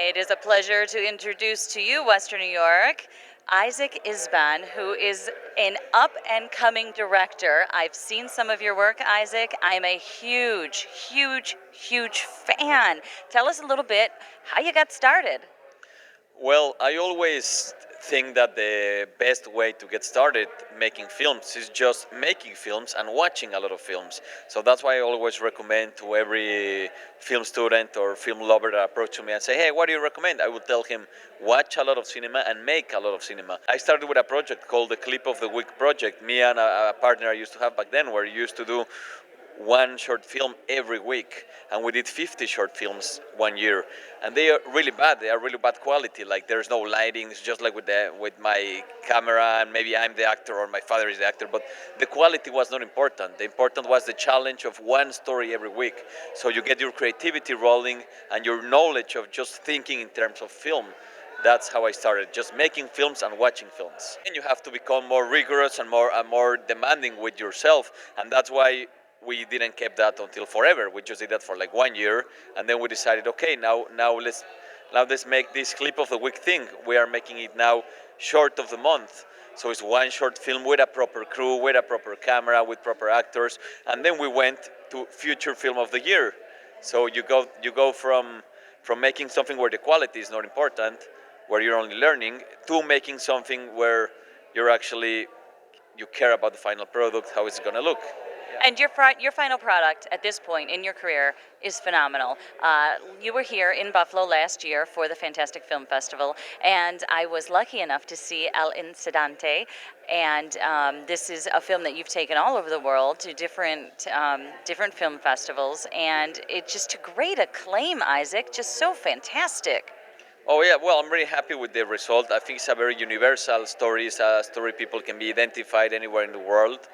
It is a pleasure to introduce to you, Western New York, Isaac Ezban, who is an up-and-coming director. I've seen some of your work, Isaac. I'm a huge, huge, huge fan. Tell us a little bit how you got started. Well, I always think that the best way to get started making films is just making films and watching a lot of films. So that's why I always recommend to every film student or film lover that approach me and say, hey, what do you recommend? I would tell him, watch a lot of cinema and make a lot of cinema. I started with a project called the Clip of the Week Project. Me and a partner I used to have back then were used to do one short film every week, and we did 50 short films one year, and they are really bad. They are really bad quality. Like there's no lighting. It's just like with my camera, and maybe I'm the actor or my father is the actor. But the quality was not important. The important was the challenge of one story every week. So you get your creativity rolling and your knowledge of just thinking in terms of film. That's how I started, just making films and watching films. And you have to become more rigorous and more demanding with yourself, and that's why we didn't keep that until forever. We just did that for like 1 year, and then we decided, okay, now let's make this Clip of the Week thing. We are making it now short of the month. So it's one short film with a proper crew, with a proper camera, with proper actors, and then we went to future film of the year. So you go from making something where the quality is not important, where you're only learning, to making something where you're actually you care about the final product, how it's gonna look. And your final product at this point in your career is phenomenal. You were here in Buffalo last year for the Fantastic Film Festival, and I was lucky enough to see El Incidente. And this is a film that you've taken all over the world to different film festivals, and it just to great acclaim, Isaac. Just so fantastic. Oh yeah, well, I'm really happy with the result. I think it's a very universal story. It's a story people can be identified anywhere in the world.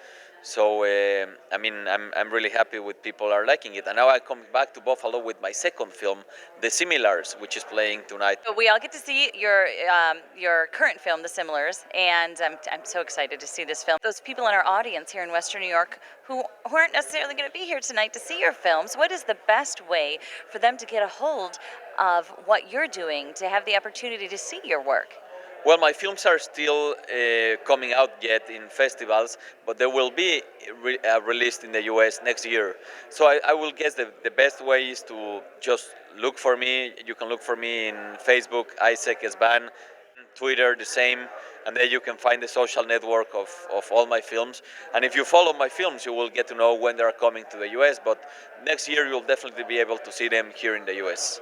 So I mean, I'm really happy with people are liking it. And now I come back to Buffalo with my second film, The Similars, which is playing tonight. So we all get to see your current film, The Similars, and I'm so excited to see this film. Those people in our audience here in Western New York who aren't necessarily going to be here tonight to see your films, what is the best way for them to get a hold of what you're doing, to have the opportunity to see your work? Well, my films are still coming out yet in festivals, but they will be released in the US next year. So I will guess the best way is to just look for me. You can look for me in Facebook, Isaac Ezban, Twitter, the same, and then you can find the social network of all my films. And if you follow my films, you will get to know when they are coming to the US, but next year you'll definitely be able to see them here in the US.